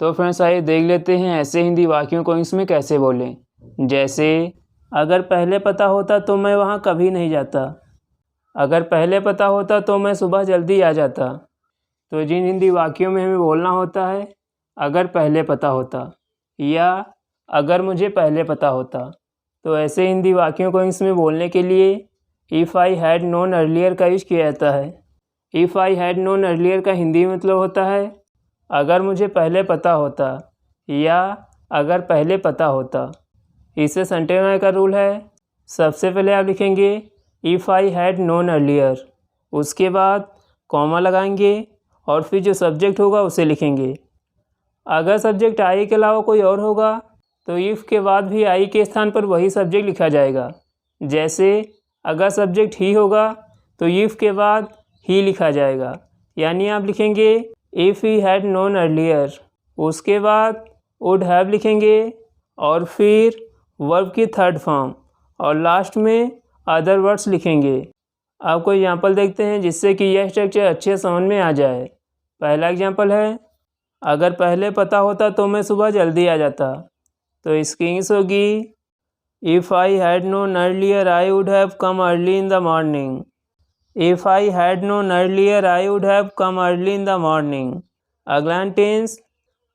तो फ्रेंड्स आइए देख लेते हैं ऐसे हिंदी वाक्यों को इंग्लिश में कैसे बोलें। जैसे अगर पहले पता होता तो मैं वहाँ कभी नहीं जाता। अगर पहले पता होता तो मैं सुबह जल्दी आ जाता। तो जिन हिंदी वाक्यों में हमें बोलना होता है अगर पहले पता होता या अगर मुझे पहले पता होता, तो ऐसे हिंदी वाक्यों को इंग्लिश में बोलने के लिए if I had known earlier का यूज़ किया जाता है। If I had known earlier का हिंदी मतलब होता है अगर मुझे पहले पता होता या अगर पहले पता होता। इससे सेंटेंस बनाने का रूल है, सबसे पहले आप लिखेंगे if I had known earlier, उसके बाद कॉमा लगाएंगे और फिर जो सब्जेक्ट होगा उसे लिखेंगे। अगर सब्जेक्ट आई के अलावा कोई और होगा तो इफ़ के बाद भी आई के स्थान पर वही सब्जेक्ट लिखा जाएगा। जैसे अगर सब्जेक्ट ही होगा तो इफ़ के बाद ही लिखा जाएगा, यानी आप लिखेंगे if he had known earlier, उसके बाद वुड हैव लिखेंगे और फिर वर्ब की थर्ड फॉर्म और लास्ट में अदर वर्ड्स लिखेंगे। अब कोई एग्जाम्पल देखते हैं जिससे कि यह स्ट्रक्चर अच्छे समझ में आ जाए। पहला एग्जाम्पल है, अगर पहले पता होता तो मैं सुबह जल्दी आ जाता। तो इसकी इंग्लिश होगी if I had known earlier I would have come early in the morning. If I had known earlier I would have come early in the morning. अगला टेंस,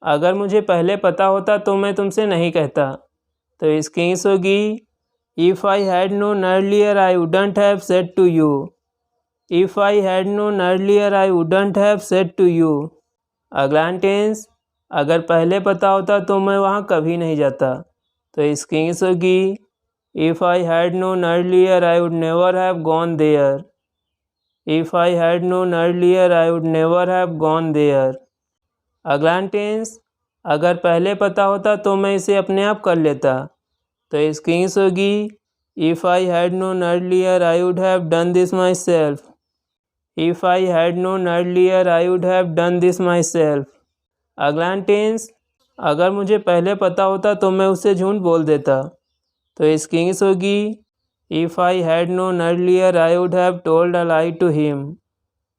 अगर मुझे पहले पता होता तो मैं तुमसे नहीं कहता। तो इसकी इंग्लिश होगी if I had known earlier I wouldn't have said to you. If I had known earlier I wouldn't have said to you. अगला टेंस, अगर पहले पता होता तो मैं वहाँ कभी नहीं जाता। तो इसकी इंग्लिश होगी if I had known earlier I would never have gone there. If I had known earlier I would never have gone there. अगला टेंस, अगर पहले पता होता तो मैं इसे अपने आप कर लेता। तो इसकी इंग्लिश होगी if I had known earlier I would have done this my self. If I had known earlier I would have done this my self. अगला टेंस, अगर मुझे पहले पता होता तो मैं उससे झूठ बोल देता। तो इसकी इंग्लिश होगी if I had known earlier I would have told a lie to him.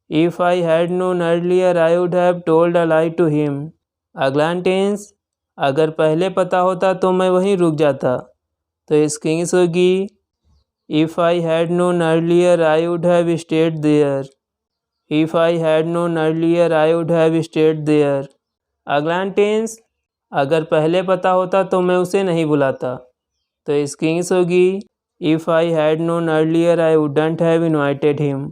If I had known earlier I would have told a lie to him. अगला टेंस, अगर पहले पता होता तो मैं वहीं रुक जाता। तो इसकी इंग्लिश होगी if I had known earlier I would have stayed there. If I had known earlier I would have stayed there. अगला टेंस, अगर पहले पता होता तो मैं उसे नहीं बुलाता। तो इसकी इंग्लिश होगी if I had known earlier I wouldn't have invited him.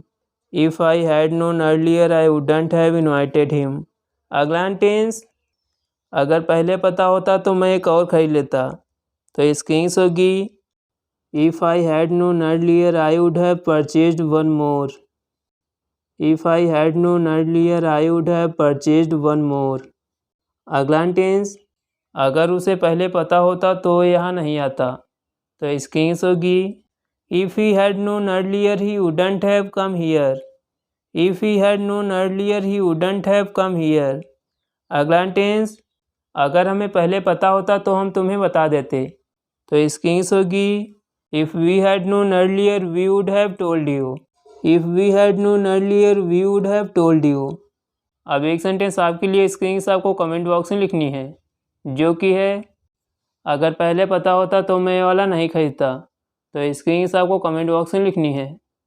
If I had known earlier I wouldn't have invited him. अगला टेंस, अगर पहले पता होता तो मैं एक और ख़रीद लेता। तो इसकी इंग्लिश होगी if I had known earlier I would have purchased one more. If I had known earlier I would have purchased one more. अगला टेंस, अगर उसे पहले पता होता तो यहाँ नहीं आता। तो इसकी इंग्लिश होगी if he had known earlier he wouldn't have come here. If he had known earlier he wouldn't have come here. अगला टेंस, अगर हमें पहले पता होता तो हम तुम्हें बता देते। तो इसकी इंग्लिश होगी if we had known earlier we would have told you. If we had known earlier we would have told you. अब एक सेंटेंस आपके लिए, इसकी इंग्लिश आपको कमेंट बॉक्स में लिखनी है, जो कि है अगर पहले पता होता तो मैं ये वाला नहीं खरीदता। तो इसकी इंग्लिश आपको कमेंट बॉक्स में लिखनी है।